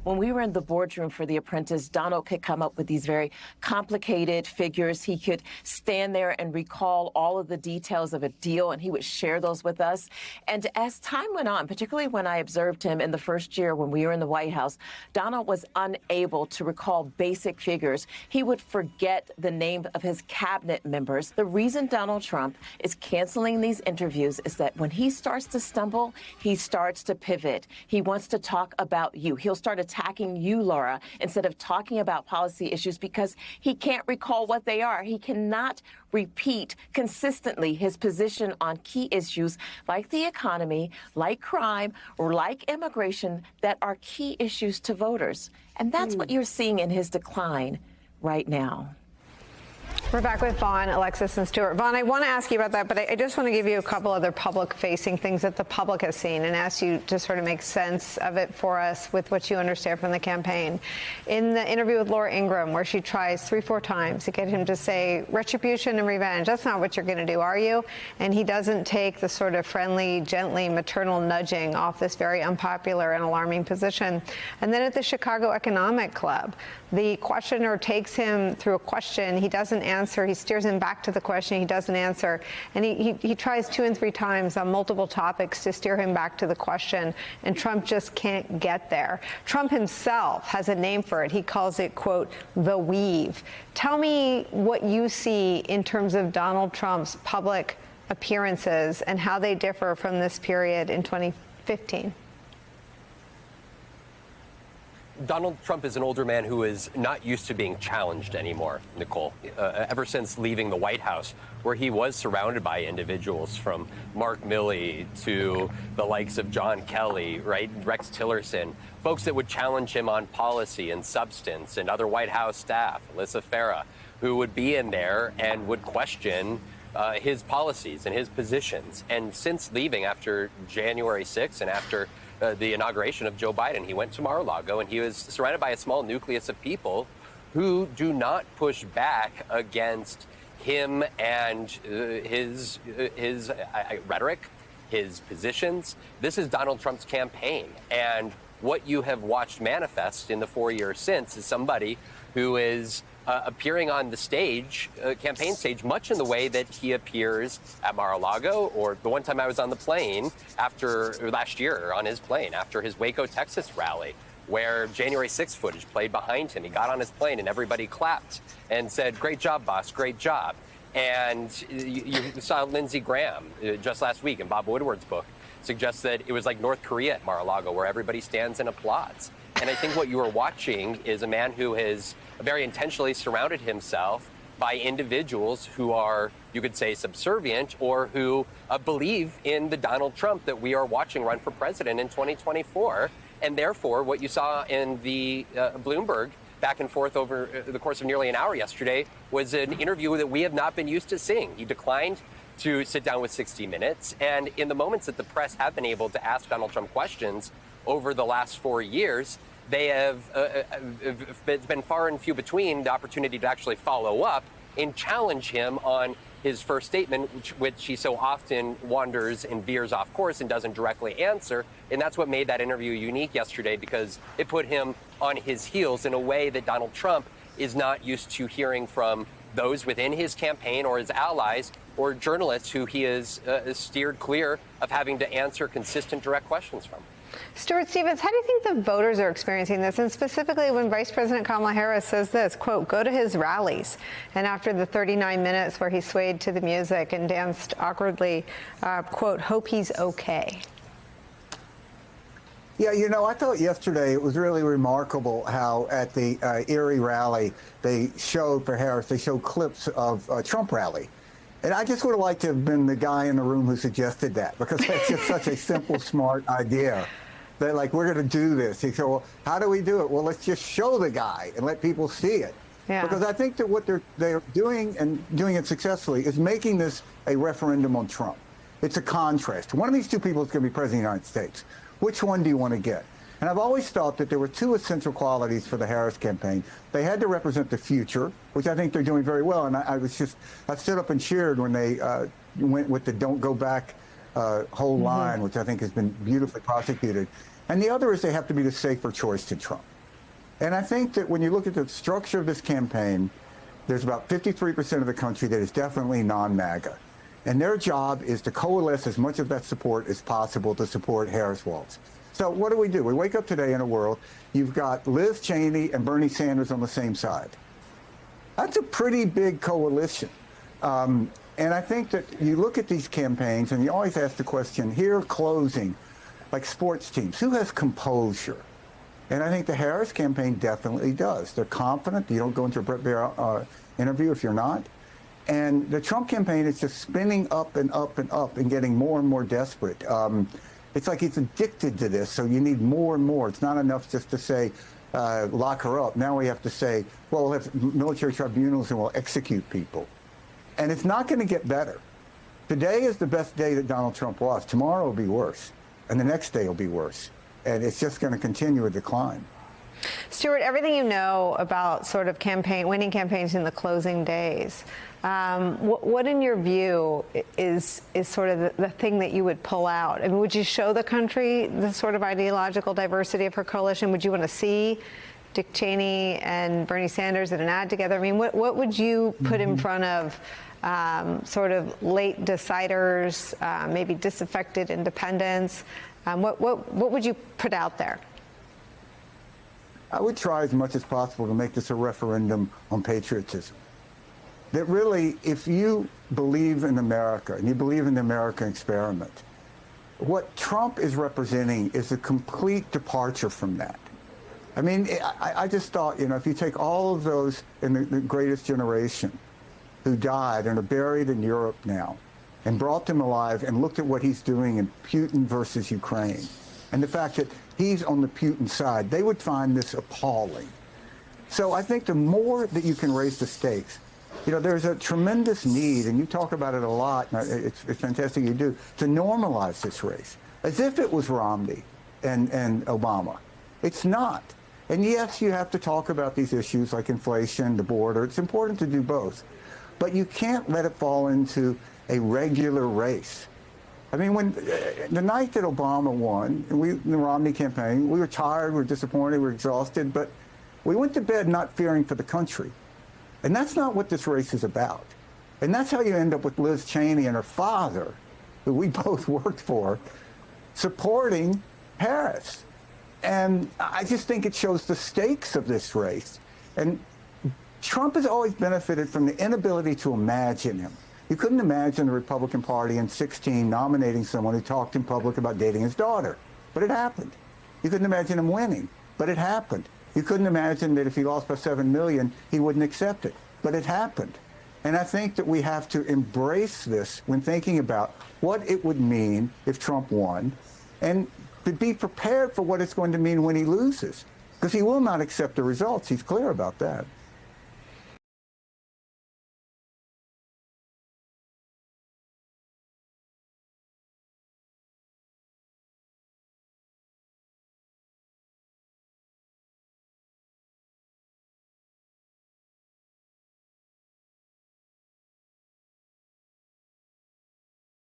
when we were in the boardroom for The Apprentice, Donald could come up with these very complicated figures. He could stand there and recall all of the details of a deal, and he would share those with us. And as time went on, particularly when I observed him in the first year when we were in the White House, Donald was unable to recall basic figures. He would forget the name of his cabinet members. The reason Donald Trump is canceling these interviews is that when he starts to stumble, he starts to pivot. He wants to talk about you. He'll start attacking you, Laura, instead of talking about policy issues because he can't recall what they are. He cannot repeat consistently his position on key issues like the economy, like crime, or like immigration that are key issues to voters. And that's what you're seeing in his decline right now. We're back with Vaughn, Alexis, and Stuart. Vaughn, I want to ask you about that, but I just want to give you a couple other public-facing things that the public has seen and ask you to sort of make sense of it for us with what you understand from the campaign. In the interview with Laura Ingraham, where she tries 3-4 times to get him to say retribution and revenge, that's not what you're going to do, are you? And he doesn't take the sort of friendly, gently, maternal nudging off this very unpopular and alarming position. And then at the Chicago Economic Club, the questioner takes him through a question. He doesn't answer. He steers him back to the question. He doesn't answer. And he tries 2 and 3 times on multiple topics to steer him back to the question. And Trump just can't get there. Trump himself has a name for it. He calls it, quote, the weave. Tell me what you see in terms of Donald Trump's public appearances and how they differ from this period in 2015. Donald Trump is an older man who is not used to being challenged anymore, Nicole. Ever since leaving the White House, where he was surrounded by individuals from Mark Milley to the likes of John Kelly, right, Rex Tillerson, folks that would challenge him on policy and substance, and other White House staff, Alyssa Farah, who would be in there and would question his policies and his positions. And since leaving after January 6th and after the inauguration of Joe Biden, he went to Mar-a-Lago and he was surrounded by a small nucleus of people who do not push back against him and his rhetoric, his positions. This is Donald Trump's campaign. And what you have watched manifest in the 4 years since is somebody who is appearing on the stage, campaign stage, much in the way that he appears at Mar-a-Lago, or the one time I was on the plane last year on his plane after his Waco, Texas rally, where January 6th footage played behind him. He got on his plane and everybody clapped and said, "Great job, boss, great job." And you saw Lindsey Graham just last week in Bob Woodward's book suggests that it was like North Korea at Mar-a-Lago, where everybody stands and applauds. And I think what you are watching is a man who has very intentionally surrounded himself by individuals who are, you could say, subservient, or who believe in the Donald Trump that we are watching run for president in 2024. And therefore, what you saw in the Bloomberg back and forth over the course of nearly an hour yesterday was an interview that we have not been used to seeing. He declined to sit down with 60 Minutes. And in the moments that the press have been able to ask Donald Trump questions over the last 4 years, they have it's been far and few between the opportunity to actually follow up and challenge him on his first statement, which he so often wanders and veers off course and doesn't directly answer. And that's what made that interview unique yesterday, because it put him on his heels in a way that Donald Trump is not used to hearing from those within his campaign or his allies or journalists who he has steered clear of having to answer consistent, direct questions from. Stuart Stevens, how do you think the voters are experiencing this? And specifically when Vice President Kamala Harris says this, quote, go to his rallies. And after the 39 minutes where he swayed to the music and danced awkwardly, quote, hope he's okay. Yeah, you know, I thought yesterday it was really remarkable how at the Erie rally they showed for Harris, they showed clips of a Trump rally. And I just would have liked to have been the guy in the room who suggested that, because that's just such a simple, smart idea. That, like, we're going to do this. He said, well, how do we do it? Well, let's just show the guy and let people see it. Yeah. Because I think that what they're doing, and doing it successfully, is making this a referendum on Trump. It's a contrast. One of these two people is going to be president of the United States. Which one do you want to get? And I've always thought that there were two essential qualities for the Harris campaign. They had to represent the future, which I think they're doing very well. And I stood up and cheered when they went with the don't go back whole line, which I think has been beautifully prosecuted. And the other is they have to be the safer choice to Trump. And I think that when you look at the structure of this campaign, there's about 53% of the country that is definitely non-MAGA. And their job is to coalesce as much of that support as possible to support Harris Walz. So what do? We wake up today in a world, you've got Liz Cheney and Bernie Sanders on the same side. That's a pretty big coalition. And I think that you look at these campaigns and you always ask the question, here closing, like sports teams, who has composure? And I think the Harris campaign definitely does. They're confident. You don't go into a Bret Baier interview if you're not. And the Trump campaign is just spinning up and up and up and getting more and more desperate. It's like he's addicted to this, so you need more and more. It's not enough just to say, lock her up. Now we have to say, well, we'll have military tribunals and we'll execute people. And it's not going to get better. Today is the best day that Donald Trump was. Tomorrow will be worse. And the next day will be worse. And it's just going to continue a decline. Stuart, everything you know about sort of winning campaigns in the closing days, what in your view is sort of the thing that you would pull out? I mean, would you show the country the sort of ideological diversity of her coalition? Would you want to see Dick Cheney and Bernie Sanders in an ad together? I mean, what would you put in front of sort of late deciders, maybe disaffected independents? What would you put out there? I would try as much as possible to make this a referendum on patriotism. That really, if you believe in America and you believe in the American experiment, what Trump is representing is a complete departure from that. I mean, I just thought, if you take all of those in the greatest generation who died and are buried in Europe now and brought them alive and looked at what he's doing in Putin versus Ukraine, and the fact that he's on the Putin side, they would find this appalling. So I think the more that you can raise the stakes, there's a tremendous need, and you talk about it a lot, and it's fantastic you do, to normalize this race, as if it was Romney and Obama. It's not. And yes, you have to talk about these issues like inflation, the border. It's important to do both. But you can't let it fall into a regular race. I mean, when the night that Obama won, and in the Romney campaign, we were tired, we were disappointed, we were exhausted, but we went to bed not fearing for the country. And that's not what this race is about. And that's how you end up with Liz Cheney and her father, who we both worked for, supporting Harris. And I just think it shows the stakes of this race. And Trump has always benefited from the inability to imagine him. You couldn't imagine the Republican Party in 2016 nominating someone who talked in public about dating his daughter, but it happened. You couldn't imagine him winning, but it happened. You couldn't imagine that if he lost by 7 million, he wouldn't accept it, but it happened. And I think that we have to embrace this when thinking about what it would mean if Trump won, and to be prepared for what it's going to mean when he loses, because he will not accept the results. He's clear about that.